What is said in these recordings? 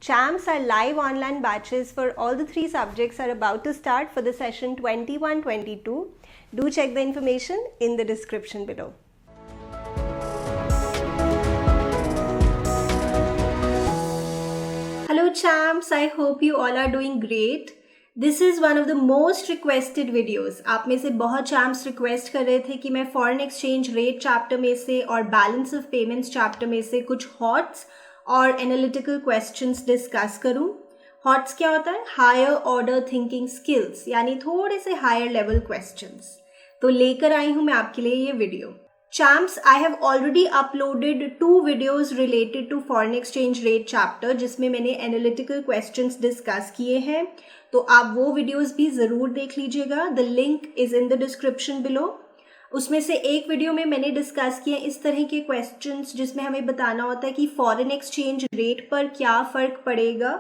CHAMS, our live online batches for all the 3 subjects, are about to start for the session 21-22. Do check the information in the description below. Hello CHAMS, I hope you all are doing great. This is one of the most requested videos. आप में से बहुत CHAMS request कर रहे थे कि मैं foreign exchange rate chapter में से और बैलेंस ऑफ पेमेंट्स चैप्टर में से कुछ हॉट्स और एनालिटिकल क्वेश्चंस डिस्कस करूं. हॉट्स क्या होता है? हायर ऑर्डर थिंकिंग स्किल्स, यानी थोड़े से हायर लेवल क्वेश्चंस. तो लेकर आई हूं मैं आपके लिए ये video. CHAMS, I have already uploaded 2 videos related to foreign exchange rate chapter जिसमें मैंने analytical questions डिस्कस किए हैं. तो आप वो वीडियोस भी ज़रूर देख लीजिएगा. The link is in the description below. उसमें से एक वीडियो में मैंने डिस्कस किए इस तरह के क्वेश्चंस जिसमें हमें बताना होता है कि फॉरेन एक्सचेंज रेट पर क्या फ़र्क पड़ेगा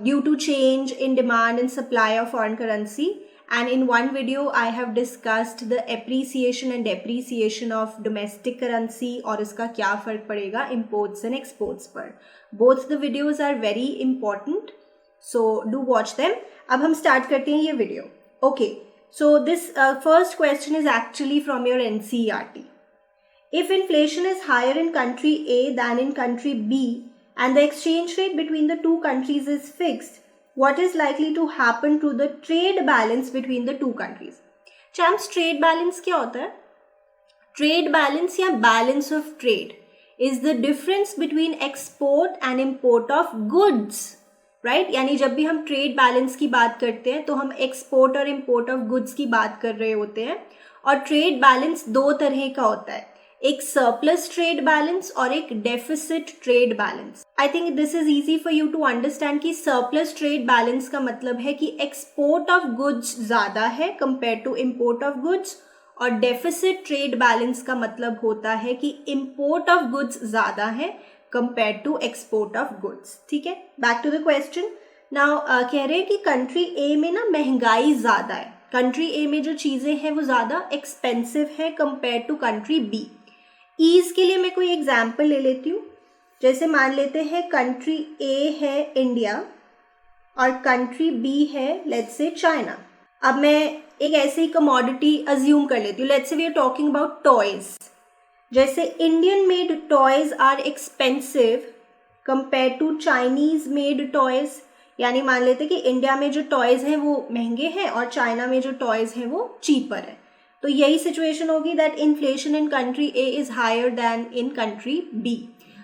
due to change in demand and supply of foreign currency. And in one video, I have discussed the appreciation and depreciation of domestic currency और इसका क्या फ़र्क पड़ेगा imports and exports पर. Both the videos are very important, so do watch them. अब हम start करते हैं ये video. Okay, so this first question is actually from your NCERT. If inflation is higher in country A than in country B and the exchange rate between the two countries is fixed, what is likely to happen to the trade balance between the two countries? CHAMS, trade balance क्या होता है? Trade balance या balance of trade is the difference between export and import of goods, right? यानी जब भी हम trade balance की बात करते हैं तो हम export और import of goods की बात कर रहे होते हैं. और trade balance 2 तरह का होता है, एक सरप्लस ट्रेड बैलेंस और एक deficit trade balance. I think this is easy for you to understand कि सरप्लस ट्रेड बैलेंस का मतलब है कि एक्सपोर्ट ऑफ गुड्स ज़्यादा है compare to import of goods, और डेफिसिट ट्रेड बैलेंस का मतलब होता है कि इम्पोर्ट ऑफ गुड्स ज़्यादा है compare to export of goods. ठीक है, back to the question. Now कह रहे हैं कि कंट्री ए में ना महंगाई ज़्यादा है. कंट्री ए में जो चीज़ें हैं वो ज़्यादा एक्सपेंसिव है compare to country B. Ease के लिए मैं कोई एग्जाम्पल ले लेती हूँ. जैसे मान लेते हैं कंट्री ए है इंडिया और कंट्री बी है लेट्स से चाइना. अब मैं एक ऐसी कमोडिटी अज्यूम कर लेती हूँ. Let's say we are talking about toys. जैसे Indian made toys are expensive compare to Chinese made toys. यानी मान लेते हैं कि इंडिया में जो टॉयज हैं वो महंगे हैं और चाइना में जो टॉयज हैं वो चीपर है. तो यही सिचुएशन होगी that inflation in country A is higher than in country B.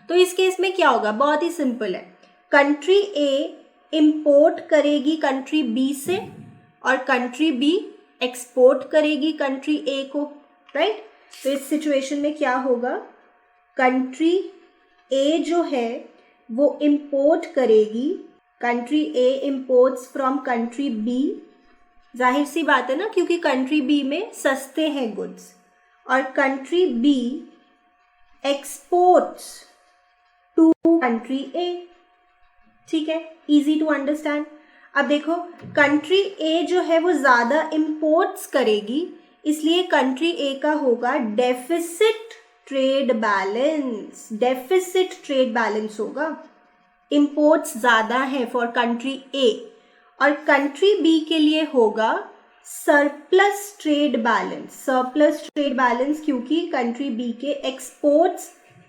तो इस केस में क्या होगा? बहुत ही सिंपल है. कंट्री ए इंपोर्ट करेगी कंट्री बी से और कंट्री बी एक्सपोर्ट करेगी कंट्री ए को, राइट? तो इस सिचुएशन में क्या होगा? कंट्री ए जो है वो इंपोर्ट करेगी, country A imports from country B. जाहिर सी बात है ना, क्योंकि कंट्री बी में सस्ते हैं गुड्स, और country B exports to country A. ठीक है, इजी टू अंडरस्टैंड. अब देखो, कंट्री ए जो है वो ज़्यादा इंपोर्ट्स करेगी, इसलिए कंट्री ए का होगा deficit trade balance. Deficit trade balance होगा, इंपोर्ट्स ज़्यादा है फॉर कंट्री ए. और कंट्री बी के लिए होगा surplus trade balance. Surplus trade balance क्योंकि कंट्री बी के एक्सपोर्ट्स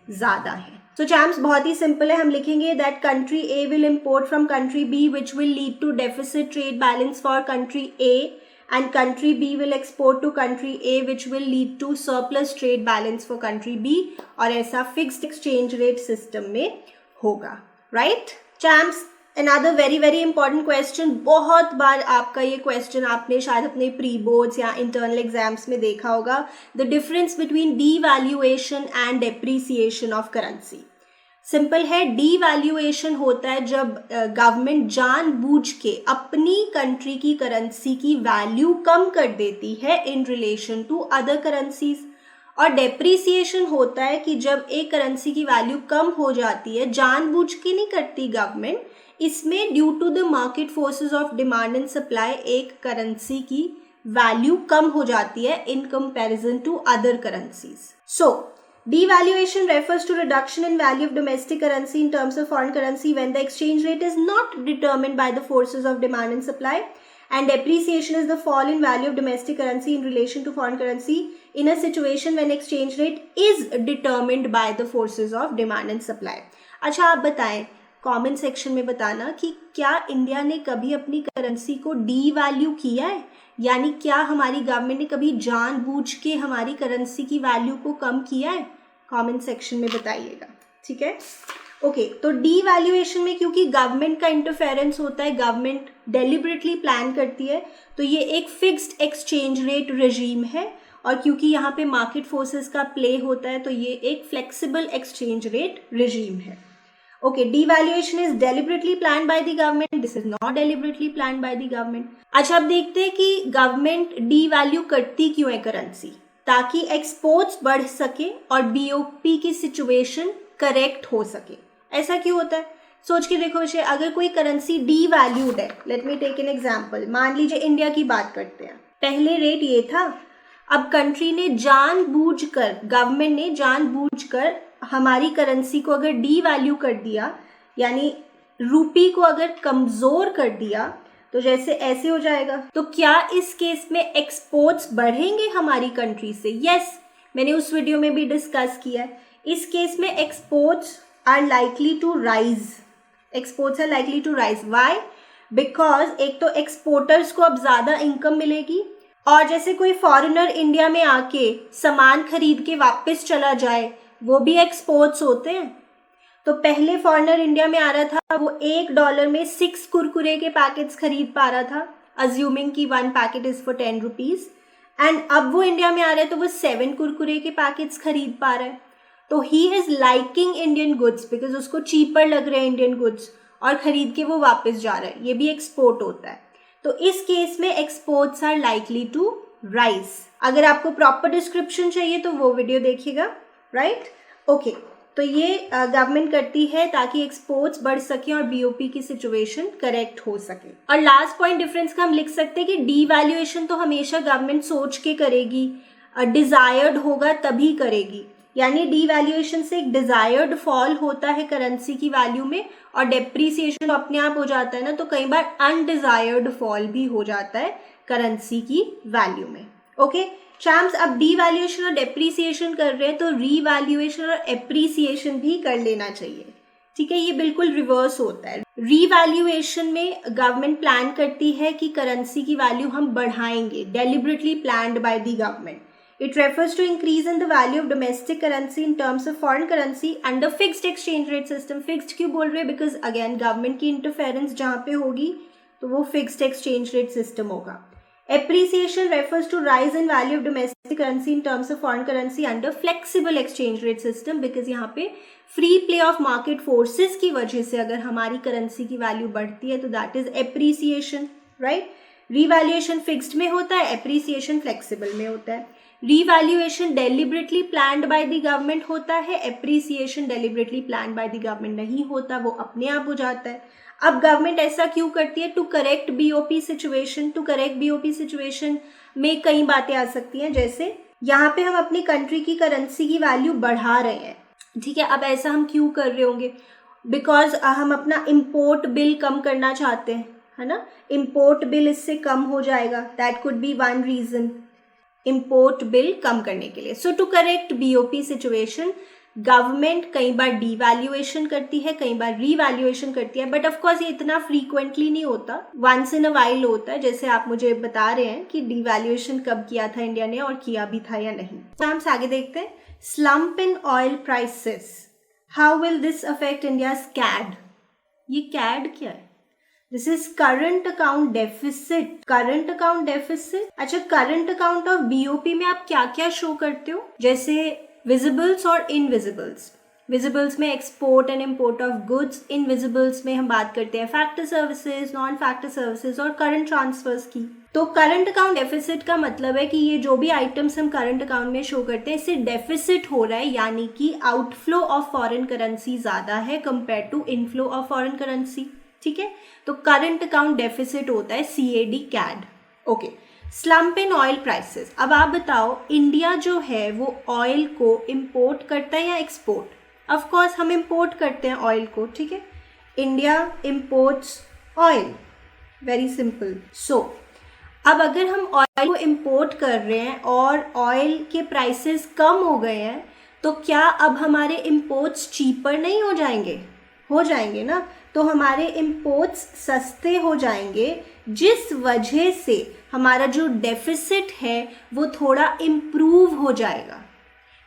ज़्यादा हैं. सो CHAMS बहुत ही सिंपल है. हम लिखेंगे that country A will import from country B which will lead to deficit trade balance for country A, and country B will export to country A which will lead to surplus trade balance for country B. और ऐसा fixed exchange rate system में होगा, right? CHAMS, another very very important question. बहुत बार आपका ये question आपने शायद अपने प्री बोर्ड्स या इंटरनल एग्जाम्स में देखा होगा. The difference between devaluation and depreciation of currency. Simple है, डीवैल्यूएशन होता है जब गवर्नमेंट जानबूझ के अपनी कंट्री की करेंसी की वैल्यू कम कर देती है in relation to other currencies. और डेप्रीसिएशन होता है कि जब एक करेंसी की वैल्यू कम हो जाती है, जानबूझ के नहीं करती गवर्नमेंट, इसमें due to the market forces of demand and supply एक करेंसी की वैल्यू कम हो जाती है in comparison to other currencies. So Devaluation refers to reduction in value of domestic currency in terms of foreign currency when the exchange rate is not determined by the forces of demand and supply, and depreciation is the fall in value of domestic currency in relation to foreign currency in a situation when exchange rate is determined by the forces of demand and supply. अच्छा, आप बताएं comment section में बताना कि क्या India ने कभी अपनी करेंसी को डीवैल्यू किया है, यानी क्या हमारी गवर्नमेंट ने कभी जानबूझ के हमारी करेंसी की वैल्यू को कम किया है? कमेंट सेक्शन में बताइएगा, ठीक है? ओके, तो डीवैल्यूएशन में क्योंकि गवर्नमेंट का इंटरफेरेंस होता है, गवर्नमेंट डेलिबरेटली प्लान करती है, तो ये एक फिक्स्ड एक्सचेंज रेट रेजीम है, और क्योंकि यहाँ पे मार्केट फोर्सेस का प्ले होता है तो ये एक फ्लेक्सिबल एक्सचेंज रेट रेजीम है. Okay, devaluation is deliberately planned by the government. This is not deliberately planned by the government. अच्छा, अब देखते हैं कि गवर्नमेंट डीवैल्यू करती क्यों है करेंसी, ताकि एक्सपोर्ट्स बढ़ सके और बीओपी की सिचुएशन करेक्ट हो सके. ऐसा क्यों होता है? सोच के देखो विषय, अगर कोई करेंसी डीवैल्यूड है, let me take an example, मान लीजिए इंडिया की बात करते हैं, पहले रेट ये था, अब कंट्री ने जानबूझकर, गवर्नमेंट ने जानबूझकर हमारी करेंसी को अगर डीवैल्यू कर दिया, यानी रूपी को अगर कमजोर कर दिया, तो जैसे ऐसे हो जाएगा. तो क्या इस केस में एक्सपोर्ट्स बढ़ेंगे हमारी कंट्री से? यस, मैंने उस वीडियो में भी डिस्कस किया है. इस केस में exports are likely to rise. Exports are likely to rise. Why? Because एक तो एक्सपोर्टर्स को अब ज्यादा इनकम मिलेगी, और जैसे कोई फॉरेनर इंडिया में आके सामान खरीद के वापस चला जाए, वो भी एक्सपोर्ट्स होते हैं. तो पहले फॉरेनर इंडिया में आ रहा था, वो $1 में 6 कुरकुरे के पैकेट्स खरीद पा रहा था, अज्यूमिंग कि 1 packet is for 10 rupees, and अब वो इंडिया में आ रहा है तो वो 7 कुरकुरे के पैकेट्स खरीद पा रहा है. तो he is liking Indian goods because उसको चीपर लग रहे हैं इंडियन गुड्स, और खरीद के वो वापस जा रहा है. ये भी एक्सपोर्ट होता है. तो इस केस में exports are likely to rise. अगर आपको प्रॉपर डिस्क्रिप्शन चाहिए तो वो वीडियो देखिएगा, राइट? ओके, तो ये गवर्नमेंट करती है ताकि एक्सपोर्ट्स बढ़ सके और बीओपी की सिचुएशन करेक्ट हो सके. और लास्ट पॉइंट डिफरेंस का हम लिख सकते हैं कि डीवैल्यूएशन तो हमेशा गवर्नमेंट सोच के करेगी, डिजायर्ड होगा तभी करेगी. यानी डीवैल्यूएशन से एक डिजायर्ड फॉल होता है करेंसी की वैल्यू में, और डेप्रीसिएशन अपने आप हो जाता है ना, तो कई बार अनडिजायर्ड फॉल भी हो जाता है करेंसी की वैल्यू में. ओके चैम्प्स, अब डीवैल्यूएशन और डेप्रीसिएशन कर रहे हैं तो रीवैल्यूएशन और एप्रीसिएशन भी कर लेना चाहिए, ठीक है? ये बिल्कुल रिवर्स होता है. रीवैल्यूएशन में गवर्नमेंट प्लान करती है कि करेंसी की वैल्यू हम बढ़ाएंगे, deliberately planned by the government. It refers to increase in the value of domestic currency in terms of foreign currency under fixed exchange rate system. Fixed क्यों बोल रहे हैं? Because again government की interference जहाँ पे होगी तो वो fixed exchange rate system होगा. Appreciation refers to rise in value of domestic currency in terms of foreign currency under flexible exchange rate system, because यहाँ पे free play of market forces की वजह से अगर हमारी करेंसी की वैल्यू बढ़ती है तो that is appreciation, right? Revaluation fixed में होता है, appreciation flexible में होता है. Revaluation deliberately planned by the government होता है, appreciation deliberately planned by the government नहीं होता, वो अपने आप हो जाता है. अब गवर्नमेंट ऐसा क्यों करती है? To correct BOP situation. To correct BOP situation में कई बातें आ सकती हैं, जैसे यहाँ पे हम अपनी कंट्री की करेंसी की वैल्यू बढ़ा रहे हैं, ठीक है? अब ऐसा हम क्यों कर रहे होंगे? बिकॉज हम अपना इम्पोर्ट बिल कम करना चाहते हैं, है ना? इम्पोर्ट बिल इससे कम हो जाएगा, that could be one reason, import bill कम करने के लिए. So to correct BOP situation government कई बार डीवैल्यूएशन करती है, कई बार रीवैल्यूएशन करती है, बट ऑफ कोर्स ये इतना फ्रीक्वेंटली नहीं होता, वंस इन अ वाइल होता है. जैसे आप मुझे बता रहे हैं कि डीवैल्यूएशन कब किया था इंडिया ने और किया भी था या नहीं. तो हम आगे देखते हैं. Slump in oil prices, how will this affect India's CAD? ये कैड क्या है? This is current account deficit. Current account deficit. अच्छा, करंट अकाउंट ऑफ बीओपी में आप क्या क्या शो करते हो? जैसे विजिबल्स और इनविजिबल्स. विजिबल्स में export and import of goods, invisibles में हम बात करते हैं factor services, non factor services और करंट ट्रांसफर्स की. तो करंट अकाउंट डेफिसिट का मतलब है कि ये जो भी आइटम्स हम करंट अकाउंट में शो करते हैं इससे डेफिसिट हो रहा है, यानी कि आउटफ्लो ऑफ फॉरेन करेंसी ज्यादा है compare to inflow of foreign currency, ठीक है? तो करंट अकाउंट डेफिसिट होता है CAD, CAD. Okay, slump in oil prices. अब आप बताओ, इंडिया जो है वो ऑयल को इम्पोर्ट करता है या एक्सपोर्ट? ऑफ कोर्स हम इम्पोर्ट करते हैं ऑयल को, ठीक है। India imports oil, very simple. So अब अगर हम ऑयल को इम्पोर्ट कर रहे हैं और ऑयल के प्राइसेस कम हो गए हैं, तो क्या अब हमारे इम्पोर्ट्स चीपर नहीं हो जाएंगे? हो जाएंगे ना। तो हमारे इम्पोर्ट्स सस्ते हो जाएंगे, जिस वजह से हमारा जो डेफिसिट है वो थोड़ा इम्प्रूव हो जाएगा।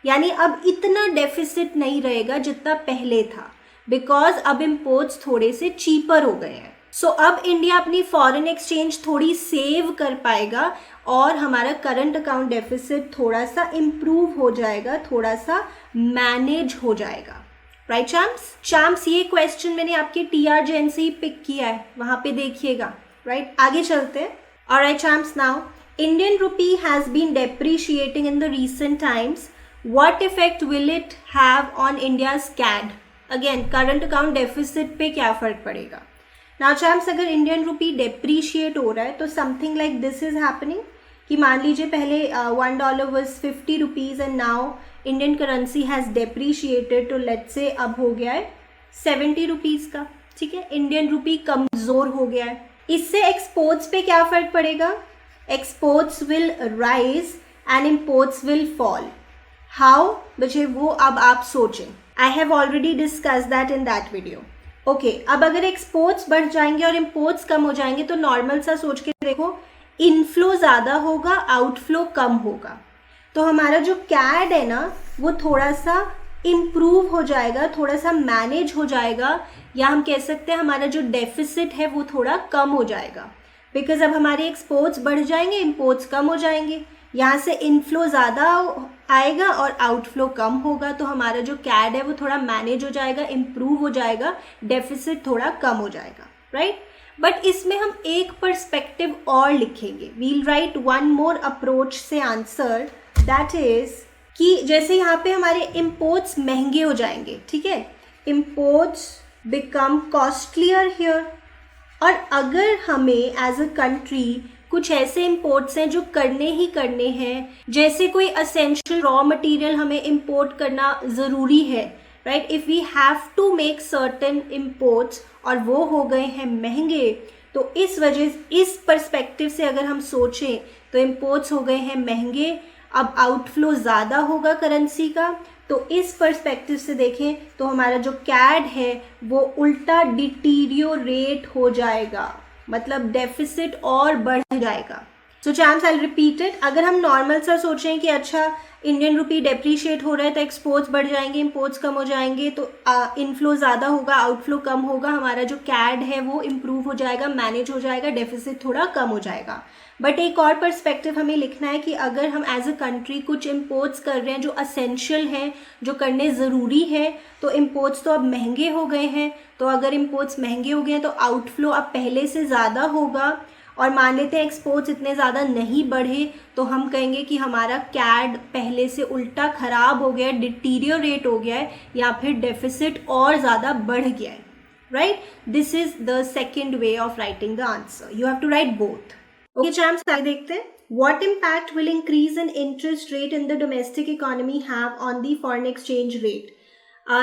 यानी अब इतना डेफिसिट नहीं रहेगा जितना पहले था, बिकॉज अब इम्पोर्ट्स थोड़े से चीपर हो गए हैं। सो अब इंडिया अपनी फॉरेन एक्सचेंज थोड़ी सेव कर पाएगा और हमारा करंट अकाउंट डेफिसिट थोड़ा सा इम्प्रूव हो जाएगा, थोड़ा सा मैनेज हो जाएगा। राइट चैम्प्स, ये क्वेश्चन मैंने आपके TR जैन से ही पिक किया है, वहां पे देखिएगा। राइट, आगे चलते हैं। Alright champs, now Indian rupee has been depreciating in the recent times. What effect will it have on India's CAD? Again current account deficit पे क्या फर्क पड़ेगा? नाउ चैम्प्स, अगर इंडियन रूपी डेप्रीशिएट हो रहा है तो something like this is happening कि मान लीजिए पहले $1 was 50 rupees and now Indian currency has depreciated, तो लेट्स से अब हो गया है 70 रुपीज़ का, ठीक है। इंडियन रूपी कमज़ोर हो गया है। इससे एक्सपोर्ट्स पे क्या फ़र्क पड़ेगा? Exports will rise and imports will fall. How? बच्चे वो अब आप सोचें, I have already discuss that in that video. Okay, अब अगर एक्सपोर्ट्स बढ़ जाएंगे और इम्पोर्ट्स कम हो जाएंगे तो नॉर्मल सा सोच के देखो, इनफ्लो ज़्यादा होगा, आउटफ्लो कम होगा। तो हमारा जो कैड है ना वो थोड़ा सा इम्प्रूव हो जाएगा, थोड़ा सा मैनेज हो जाएगा, या हम कह सकते हैं हमारा जो डेफिसिट है वो थोड़ा कम हो जाएगा। बिकॉज अब हमारे एक्सपोर्ट्स बढ़ जाएंगे, इम्पोर्ट्स कम हो जाएंगे, यहाँ से इनफ्लो ज़्यादा आएगा और आउटफ्लो कम होगा, तो हमारा जो कैड है वो थोड़ा मैनेज हो जाएगा, इम्प्रूव हो जाएगा, डेफिसिट थोड़ा कम हो जाएगा। राइट, बट इसमें हम एक पर्सपेक्टिव और लिखेंगे। We'll write one more approach से आंसर, दैट इज कि जैसे यहाँ पे हमारे इम्पोर्ट्स महंगे हो जाएंगे, ठीक है, इम्पोर्ट्स बिकम कॉस्टलियर हियर, और अगर हमें एज अ कंट्री कुछ ऐसे इम्पोर्ट्स हैं जो करने ही करने हैं, जैसे कोई असेंशियल रॉ मटेरियल हमें इम्पोर्ट करना ज़रूरी है, right, if we have to make certain imports और वो हो गए हैं महंगे, तो इस वजह, इस पर्सपेक्टिव से अगर हम सोचें तो इम्पोर्ट्स हो गए हैं महंगे, अब आउटफ्लो ज़्यादा होगा करेंसी का, तो इस पर्सपेक्टिव से देखें तो हमारा जो कैड है वो उल्टा डिटीरियोरेट हो जाएगा, मतलब डेफिसिट और बढ़ जाएगा। सो चैम्प्स, आई रिपीट इट, अगर हम नॉर्मल सा सोचें कि अच्छा इंडियन रूपी डेप्रीशिएट हो रहा है तो एक्सपोर्ट्स बढ़ जाएंगे, इम्पोर्ट्स कम हो जाएंगे, तो इनफ्लो ज़्यादा होगा, आउटफ्लो कम होगा, हमारा जो कैड है वो इम्प्रूव हो जाएगा, मैनेज हो जाएगा, डेफिसिट थोड़ा कम हो जाएगा। बट एक और पर्सपेक्टिव हमें लिखना है कि अगर हम एज अ कंट्री कुछ इम्पोर्ट्स कर रहे हैं जो असेंशियल हैं, जो करने ज़रूरी है, तो इम्पोर्ट्स तो अब महंगे हो गए हैं, तो अगर इम्पोर्ट्स महंगे हो गए हैं तो आउटफ्लो अब पहले से ज़्यादा होगा, और मान लेते हैं एक्सपोर्ट्स इतने ज़्यादा नहीं बढ़े, तो हम कहेंगे कि हमारा कैड पहले से उल्टा ख़राब हो गया है, डिटीरियोरेट हो गया है, या फिर डेफिसिट और ज़्यादा बढ़ गया है। Right, this is the second way of writing the answer, you have to write both. Okay champs, आगे देखते हैं, what impact will increase in interest rate in the domestic economy have on the foreign exchange rate?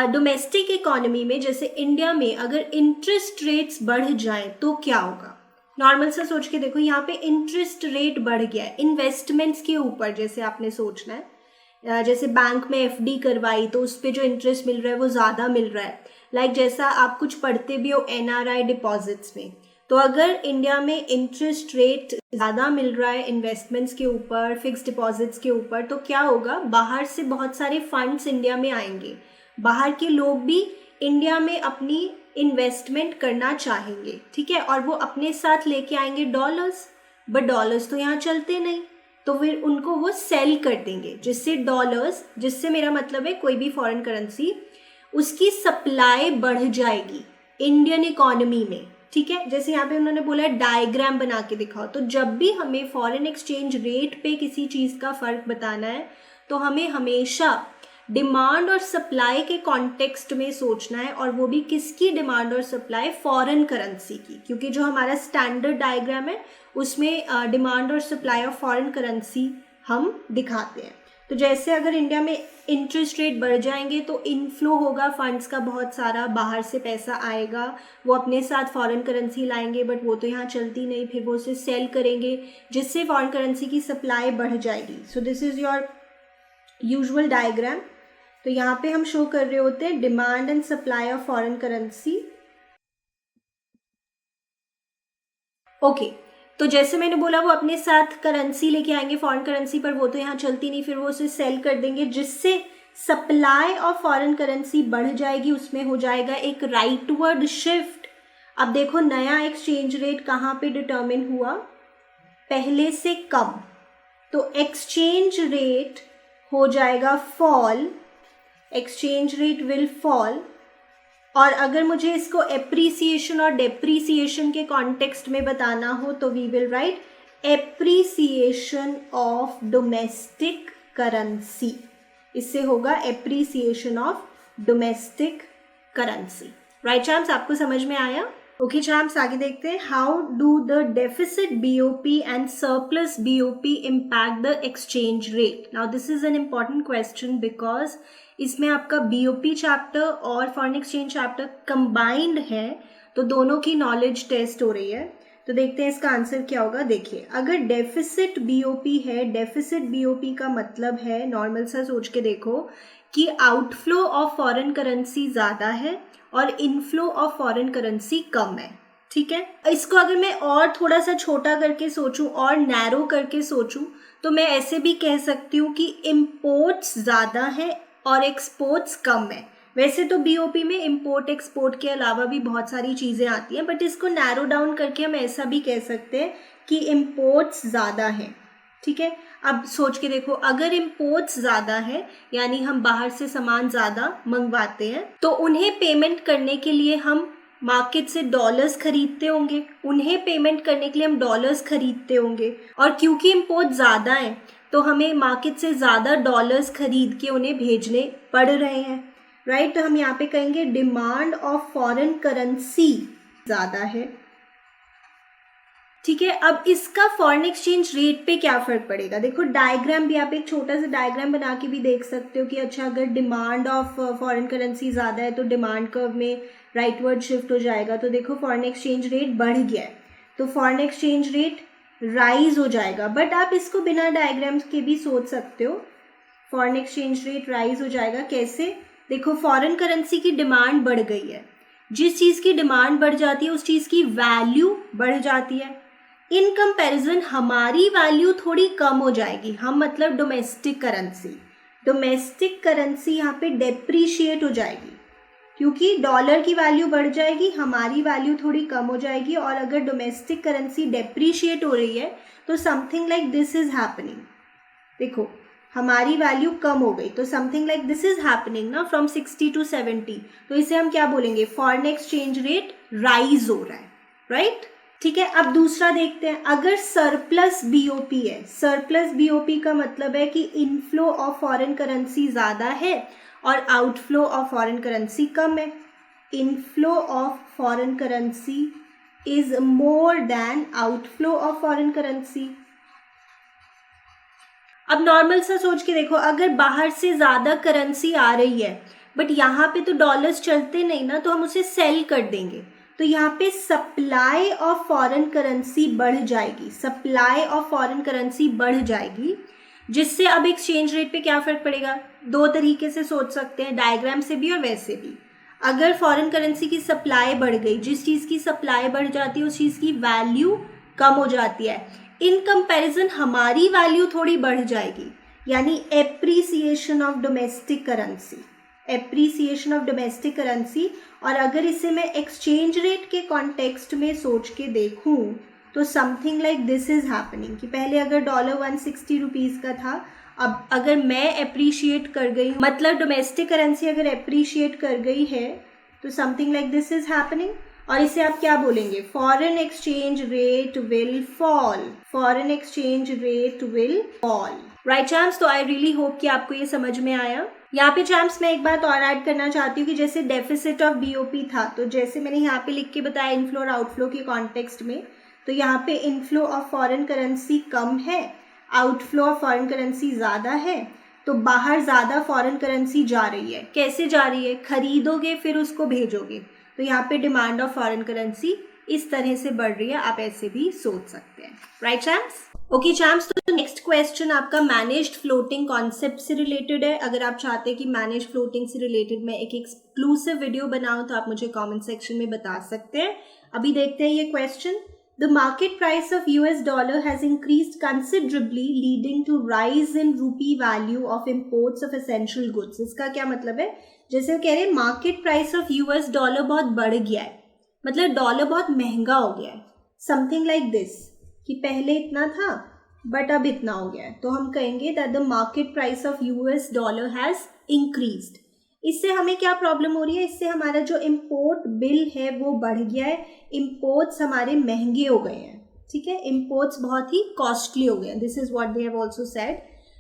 Domestic economy में, जैसे India में, अगर interest rates बढ़ जाएं तो क्या होगा? नॉर्मल से सोच के देखो, यहाँ पे इंटरेस्ट रेट बढ़ गया है इन्वेस्टमेंट्स के ऊपर, जैसे आपने सोचना है, जैसे बैंक में FD करवाई तो उस पर जो इंटरेस्ट मिल रहा है वो ज़्यादा मिल रहा है, लाइक जैसा आप कुछ पढ़ते भी हो NRI डिपॉजिट्स में, तो अगर इंडिया में इंटरेस्ट रेट ज़्यादा मिल रहा है इन्वेस्टमेंट्स के ऊपर, फिक्स डिपॉजिट्स के ऊपर, तो क्या होगा, बाहर से बहुत सारे फंड्स इंडिया में आएंगे, बाहर के लोग भी इंडिया में अपनी इन्वेस्टमेंट करना चाहेंगे, ठीक है, और वो अपने साथ लेके आएंगे डॉलर्स, बट डॉलर्स तो यहाँ चलते नहीं, तो फिर उनको वो सेल कर देंगे, जिससे डॉलर्स, जिससे मेरा मतलब है कोई भी फॉरेन करेंसी, उसकी सप्लाई बढ़ जाएगी इंडियन इकोनॉमी में, ठीक है। जैसे यहाँ पे उन्होंने बोला है डायग्राम बना के दिखाओ, तो जब भी हमें फॉरेन एक्सचेंज रेट पे किसी चीज़ का फ़र्क बताना है तो हमें हमेशा डिमांड और सप्लाई के कॉन्टेक्स्ट में सोचना है, और वो भी किसकी डिमांड और सप्लाई? फॉरेन करेंसी की, क्योंकि जो हमारा स्टैंडर्ड डायग्राम है उसमें डिमांड और सप्लाई ऑफ फॉरेन करेंसी हम दिखाते हैं। तो जैसे अगर इंडिया में इंटरेस्ट रेट बढ़ जाएंगे तो इनफ्लो होगा फंड्स का बहुत सारा, बाहर से पैसा आएगा, वो अपने साथ फॉरेन करेंसी लाएंगे, बट वो तो यहाँ चलती नहीं, फिर वो उसे सेल करेंगे जिससे फॉरेन करेंसी की सप्लाई बढ़ जाएगी। So this is your usual diagram. तो यहाँ पे हम शो कर रहे होते हैं demand and supply of foreign currency. Okay, तो जैसे मैंने बोला वो अपने साथ करेंसी लेके आएंगे फॉरेन करेंसी, पर वो तो यहाँ चलती नहीं, फिर वो उसे सेल कर देंगे जिससे सप्लाई ऑफ फॉरेन करेंसी बढ़ जाएगी, उसमें हो जाएगा एक राइटवर्ड शिफ्ट। अब देखो नया एक्सचेंज रेट कहाँ पे डिटर्मिन हुआ? पहले से कम, तो एक्सचेंज रेट हो जाएगा fall, exchange rate will fall. और अगर मुझे इसको एप्रिसिएशन और डेप्रिसिएशन के कॉन्टेक्स्ट में बताना हो तो we will write appreciation of domestic currency. इससे होगा appreciation of domestic currency. Right champs, आपको समझ में आया? ओके चैम्प्स, आगे देखते हैं। How do the deficit BOP and surplus BOP impact the exchange rate? Now this is an important question because इसमें आपका बीओपी चैप्टर और फॉरेन एक्सचेंज चैप्टर कंबाइंड है, तो दोनों की नॉलेज टेस्ट हो रही है। तो देखते हैं इसका आंसर क्या होगा। देखिए, अगर डेफिसिट बीओपी है, डेफिसिट बीओपी का मतलब है, नॉर्मल सा सोच के देखो, कि आउटफ्लो ऑफ फॉरेन करेंसी ज़्यादा है और इनफ्लो ऑफ फॉरेन करेंसी कम है। ठीक है, इसको अगर मैं और थोड़ा सा छोटा करके सोचूं और नैरो करके सोचूं तो मैं ऐसे भी कह सकती हूँ कि इम्पोर्ट्स ज़्यादा है और एक्सपोर्ट्स कम है। वैसे तो बीओपी में इंपोर्ट एक्सपोर्ट के अलावा भी बहुत सारी चीज़ें आती हैं, बट इसको नैरो डाउन करके हम ऐसा भी कह सकते हैं कि इम्पोर्ट्स ज़्यादा हैं। ठीक है, अब सोच के देखो, अगर इम्पोर्ट्स ज़्यादा है यानी हम बाहर से सामान ज़्यादा मंगवाते हैं, तो उन्हें पेमेंट करने के लिए हम मार्केट से डॉलर्स खरीदते होंगे, उन्हें पेमेंट करने के लिए हम डॉलर्स खरीदते होंगे, और क्योंकि इम्पोर्ट ज़्यादा है तो हमें मार्केट से ज़्यादा डॉलर्स खरीद के उन्हें भेजने पड़ रहे हैं। राइट, तो हम यहाँ पे कहेंगे डिमांड ऑफ फॉरेन करेंसी ज़्यादा है। ठीक है, अब इसका फॉरेन एक्सचेंज रेट पे क्या फ़र्क पड़ेगा? देखो डायग्राम भी, आप एक छोटा सा डायग्राम बना के भी देख सकते हो कि अच्छा अगर डिमांड ऑफ फॉरेन करेंसी ज़्यादा है तो डिमांड कर्व में राइटवर्ड शिफ्ट हो जाएगा। तो देखो फॉरेन एक्सचेंज रेट बढ़ गया है तो फॉरेन एक्सचेंज रेट राइज हो जाएगा। बट आप इसको बिना डायग्राम्स के भी सोच सकते हो, फॉरेन एक्सचेंज रेट राइज हो जाएगा। कैसे? देखो फॉरेन करेंसी की डिमांड बढ़ गई है, जिस चीज़ की डिमांड बढ़ जाती है उस चीज़ की वैल्यू बढ़ जाती है। इन कंपैरिजन हमारी वैल्यू थोड़ी कम हो जाएगी, हम मतलब डोमेस्टिक करेंसी, डोमेस्टिक करेंसी यहाँ पे डेप्रीशिएट हो जाएगी क्योंकि डॉलर की वैल्यू बढ़ जाएगी, हमारी वैल्यू थोड़ी कम हो जाएगी। और अगर डोमेस्टिक करेंसी डेप्रीशिएट हो रही है तो something like this is happening. देखो हमारी वैल्यू कम हो गई तो something like this is happening ना, फ्रॉम 60 to 70। तो इसे हम क्या बोलेंगे? फॉरेन एक्सचेंज रेट राइज हो रहा है। राइट, ठीक है। अब दूसरा देखते हैं, अगर सरप्लस बीओपी है, सरप्लस बीओपी का मतलब है कि इनफ्लो ऑफ फॉरेन करेंसी ज़्यादा है और आउटफ्लो ऑफ फॉरेन करेंसी कम है। Inflow of foreign currency is more than outflow of foreign currency. अब नॉर्मल सा सोच के देखो, अगर बाहर से ज़्यादा करेंसी आ रही है बट यहाँ पे तो डॉलर्स चलते नहीं ना, तो हम उसे सेल कर देंगे। तो यहाँ पे सप्लाई ऑफ फॉरेन करेंसी बढ़ जाएगी, सप्लाई ऑफ फॉरेन करेंसी बढ़ जाएगी, जिससे अब एक्सचेंज रेट पे क्या फ़र्क पड़ेगा? दो तरीके से सोच सकते हैं, डायग्राम से भी और वैसे भी। अगर फॉरेन करेंसी की सप्लाई बढ़ गई, जिस चीज़ की सप्लाई बढ़ जाती है उस चीज़ की वैल्यू कम हो जाती है। इन कंपैरिजन हमारी वैल्यू थोड़ी बढ़ जाएगी, यानी appreciation of domestic currency, appreciation of domestic currency. और अगर इसे मैं एक्सचेंज रेट के कॉन्टेक्स्ट में सोच के देखूं तो something like this is happening कि पहले अगर डॉलर 160 रुपीज़ का था, अब अगर मैं एप्रिशिएट कर गई, मतलब डोमेस्टिक करेंसी अगर एप्रिशिएट कर गई है तो something like this is happening. और इसे आप क्या बोलेंगे? Foreign exchange rate will fall, foreign exchange rate will fall. Right champs, तो आई रियली होप कि आपको ये समझ में आया। यहाँ पे चैम्प्स मैं एक बात और ऐड करना चाहती हूँ कि जैसे डेफिसिट ऑफ बीओपी था, तो जैसे मैंने यहाँ पे लिख के बताया इनफ्लो और आउटफ्लो के कॉन्टेक्स्ट में, तो यहाँ पे इनफ्लो ऑफ फॉरेन करेंसी कम है, आउटफ्लो ऑफ फॉरेन करेंसी ज़्यादा है, तो बाहर ज़्यादा फॉरेन करेंसी जा रही है। कैसे जा रही है? खरीदोगे फिर उसको भेजोगे, तो यहाँ पे डिमांड ऑफ फॉरेन करेंसी इस तरह से बढ़ रही है, आप ऐसे भी सोच सकते हैं। Right champs? ओके चैम्प्स, तो नेक्स्ट क्वेश्चन आपका मैनेज्ड फ्लोटिंग कॉन्सेप्ट से रिलेटेड है। अगर आप चाहते हैं कि मैनेज्ड फ्लोटिंग से रिलेटेड मैं एक एक्सक्लूसिव वीडियो बनाऊं तो आप मुझे कमेंट सेक्शन में बता सकते हैं। अभी देखते हैं ये question. The market price of US dollar has increased considerably leading to rise in rupee value of imports of essential goods. इसका क्या मतलब है? जैसे वो कह रहे हैं market price of US dollar बहुत बढ़ गया है, मतलब डॉलर बहुत महंगा हो गया है, समथिंग लाइक दिस, कि पहले इतना था बट अब इतना हो गया है, तो हम कहेंगे that the market price of US dollar has increased. इससे हमें क्या प्रॉब्लम हो रही है? इससे हमारा जो इम्पोर्ट बिल है वो बढ़ गया है, इम्पोर्ट्स हमारे महंगे हो गए हैं, ठीक है, इम्पोर्ट्स बहुत ही कॉस्टली हो गए हैं। This is what they have also said.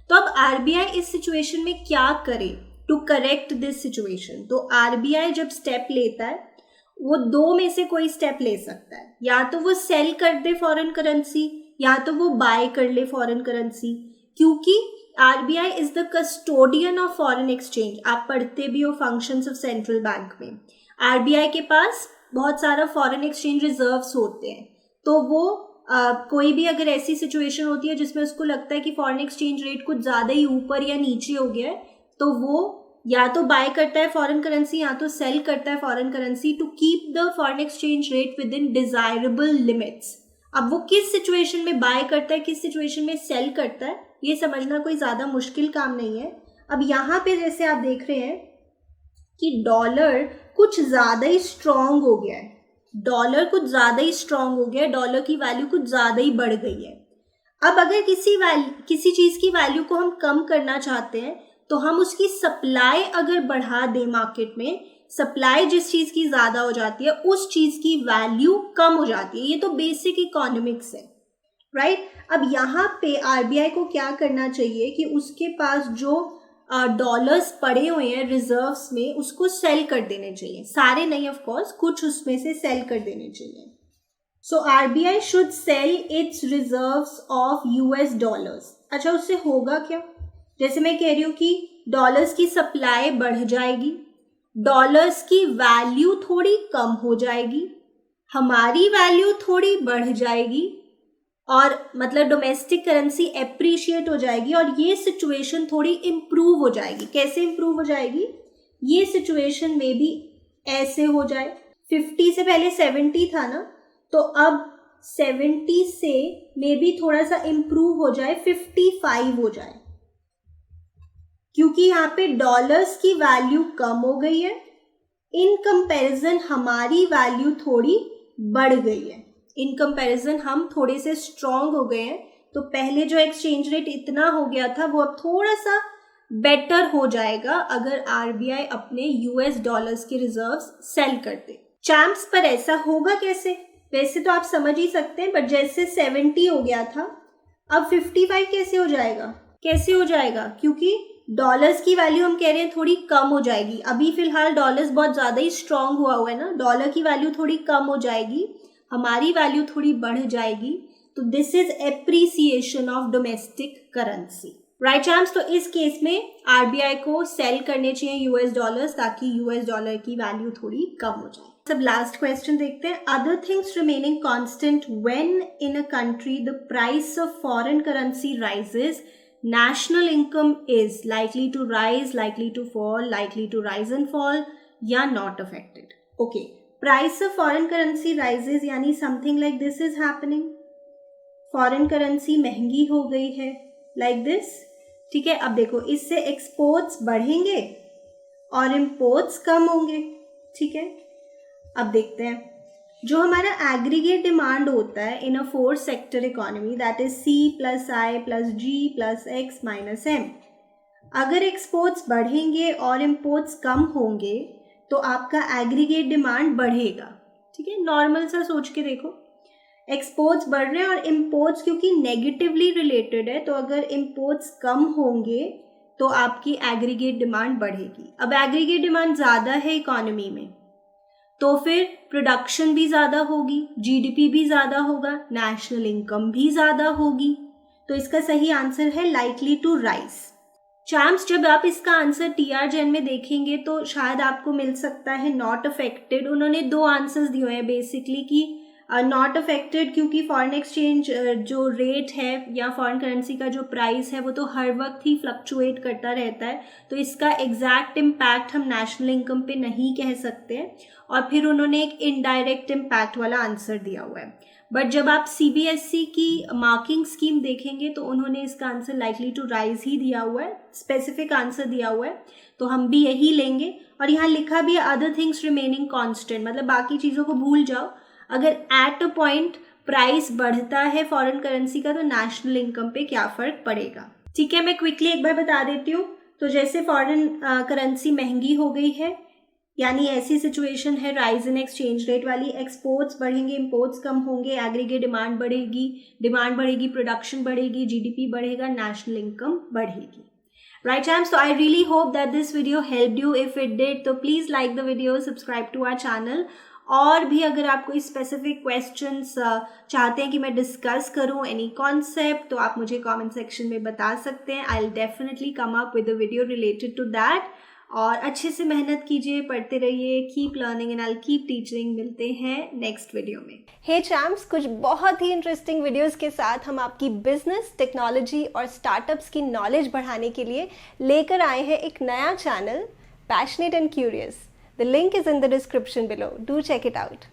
तो अब आरबीआई इस सिचुएशन में क्या करे टू करेक्ट दिस सिचुएशन? तो आरबीआई जब स्टेप लेता है वो दो में से कोई स्टेप ले सकता है, या तो वो सेल कर दे फॉरेन करेंसी या तो वो बाय कर ले फॉरेन करेंसी, क्योंकि RBI is the custodian of foreign exchange. आप पढ़ते भी हो फंक्शंस ऑफ सेंट्रल बैंक में, आरबीआई के पास बहुत सारा फॉरेन एक्सचेंज रिजर्व्स होते हैं, तो वो कोई भी अगर ऐसी सिचुएशन होती है जिसमें उसको लगता है कि फॉरेन एक्सचेंज रेट कुछ ज़्यादा ही ऊपर या नीचे हो गया है, तो वो या तो बाय करता है फॉरेन करेंसी या तो सेल करता है foreign currency to keep the foreign exchange rate within desirable limits. अब वो किस सिचुएशन में बाय करता है, किस सिचुएशन में सेल करता है, ये समझना कोई ज़्यादा मुश्किल काम नहीं है। अब यहाँ पे जैसे आप देख रहे हैं कि डॉलर कुछ ज़्यादा ही स्ट्रांग हो गया है, डॉलर कुछ ज़्यादा ही स्ट्रांग हो गया है, डॉलर की वैल्यू कुछ ज़्यादा ही बढ़ गई है। अब अगर किसी चीज़ की वैल्यू को हम कम करना चाहते हैं तो हम उसकी सप्लाई अगर बढ़ा दें मार्केट में, सप्लाई जिस चीज़ की ज़्यादा हो जाती है उस चीज़ की वैल्यू कम हो जाती है। ये तो बेसिक इकोनॉमिक्स है, राइट? अब यहाँ पे आरबीआई को क्या करना चाहिए कि उसके पास जो डॉलर्स पड़े हुए हैं रिजर्व्स में उसको सेल कर देने चाहिए, सारे नहीं ऑफ कोर्स, कुछ उसमें से सेल कर देने चाहिए। So RBI should sell it's reserves of US dollars. अच्छा, उससे होगा क्या? जैसे मैं कह रही हूँ कि डॉलर्स की सप्लाई बढ़ जाएगी, डॉलर्स की वैल्यू थोड़ी कम हो जाएगी, हमारी वैल्यू थोड़ी बढ़ जाएगी, और मतलब डोमेस्टिक करेंसी एप्रिशिएट हो जाएगी, और ये सिचुएशन थोड़ी इम्प्रूव हो जाएगी। कैसे इम्प्रूव हो जाएगी? ये सिचुएशन में भी ऐसे हो जाए, 50 से पहले 70 था ना, तो अब 70 से मे बी थोड़ा सा इम्प्रूव हो जाए, 55 हो जाए, क्योंकि यहाँ पे डॉलर्स की वैल्यू कम हो गई है, इन कंपैरिजन हमारी वैल्यू थोड़ी बढ़ गई है, इन कंपैरिजन हम थोड़े से स्ट्रांग हो गए हैं। तो पहले जो एक्सचेंज रेट इतना हो गया था वो अब थोड़ा सा बेटर हो जाएगा अगर आरबीआई अपने यूएस डॉलर्स के रिजर्व्स सेल करते। चैम्प्स, पर ऐसा होगा कैसे? वैसे तो आप समझ ही सकते हैं, बट जैसे 70 हो गया था अब 55 कैसे हो जाएगा? कैसे हो जाएगा? क्योंकि डॉलर्स की वैल्यू हम कह रहे हैं थोड़ी कम हो जाएगी। अभी फिलहाल डॉलर्स बहुत ज़्यादा ही स्ट्रांग हुआ है ना, डॉलर की वैल्यू थोड़ी कम हो जाएगी, हमारी वैल्यू थोड़ी बढ़ जाएगी, तो this is appreciation of domestic currency, right champs? तो इस केस में आरबीआई को सेल करने चाहिए यूएस डॉलर्स ताकि यूएस डॉलर की वैल्यू थोड़ी कम हो जाए। सब लास्ट क्वेश्चन देखते हैं। Other things remaining constant when in a country the price of foreign currency rises, national income is likely to rise, likely to fall, likely to rise and fall, या not affected. Okay, price of foreign currency rises यानी something like this is happening, foreign currency महंगी हो गई है, like this, ठीक है? अब देखो, इससे exports बढ़ेंगे और imports कम होंगे, ठीक है? अब देखते हैं, जो हमारा एग्रीगेट डिमांड होता है इन अ 4 sector economy, that is C + I + G + X - M, अगर एक्सपोर्ट्स बढ़ेंगे और इम्पोर्ट्स कम होंगे तो आपका एग्रीगेट डिमांड बढ़ेगा, ठीक है? नॉर्मल सा सोच के देखो, एक्सपोर्ट्स बढ़ रहे हैं और इम्पोर्ट्स क्योंकि नेगेटिवली रिलेटेड है, तो अगर इम्पोर्ट्स कम होंगे तो आपकी एग्रीगेट डिमांड बढ़ेगी। अब एग्रीगेट डिमांड ज़्यादा है इकोनॉमी में तो फिर प्रोडक्शन भी ज़्यादा होगी, जीडीपी भी ज़्यादा होगा, नेशनल इनकम भी ज़्यादा होगी। तो इसका सही आंसर है लाइकली टू राइज। चैम्प्स, जब आप इसका आंसर TRGen में देखेंगे तो शायद आपको मिल सकता है नॉट अफेक्टेड। उन्होंने 2 आंसर्स दिए हैं बेसिकली कि नॉट अफेक्टेड क्योंकि फॉरेन एक्सचेंज जो रेट है या फॉरेन करेंसी का जो प्राइस है वो तो हर वक्त ही फ्लक्चुएट करता रहता है, तो इसका एग्जैक्ट इम्पैक्ट हम नेशनल इनकम पे नहीं कह सकते हैं। और फिर उन्होंने एक इनडायरेक्ट इम्पैक्ट वाला आंसर दिया हुआ है। बट जब आप CBSE की मार्किंग स्कीम देखेंगे तो उन्होंने इसका आंसर लाइकली टू राइज ही दिया हुआ है, स्पेसिफिक आंसर दिया हुआ है, तो हम भी यही लेंगे। और यहाँ लिखा भी है अदर थिंग्स रिमेनिंग कांस्टेंट, मतलब बाकी चीज़ों को भूल जाओ। अगर एट अ पॉइंट प्राइस बढ़ता है फॉरेन करेंसी का तो नेशनल इनकम पे क्या फ़र्क पड़ेगा। ठीक है, मैं क्विकली एक बार बता देती हूँ। तो जैसे फॉरेन करेंसी महंगी हो गई है, यानी ऐसी सिचुएशन है राइज इन एक्सचेंज रेट वाली, एक्सपोर्ट्स बढ़ेंगे, इंपोर्ट्स कम होंगे, एग्रीगेट डिमांड बढ़ेगी, प्रोडक्शन बढ़ेगी, जीडीपी बढ़ेगा, नेशनल इनकम बढ़ेगी। Right, champs, so I really hope that this video helped you. If it did, तो please like the video, subscribe to our channel. और भी अगर आप कोई स्पेसिफिक क्वेश्चंस चाहते हैं कि मैं डिस्कस करूं एनी कॉन्सेप्ट, तो आप मुझे कमेंट सेक्शन में बता सकते हैं। I will definitely come up with a video related to that. और अच्छे से मेहनत कीजिए, पढ़ते रहिए, keep learning and I will keep teaching. मिलते हैं नेक्स्ट वीडियो में। हे चैम्प्स, कुछ बहुत ही इंटरेस्टिंग वीडियोस के साथ हम आपकी बिजनेस, टेक्नोलॉजी और स्टार्टअप्स की नॉलेज बढ़ाने के लिए लेकर आए हैं एक नया channel, passionate and curious. The link is in the description below. Do check it out.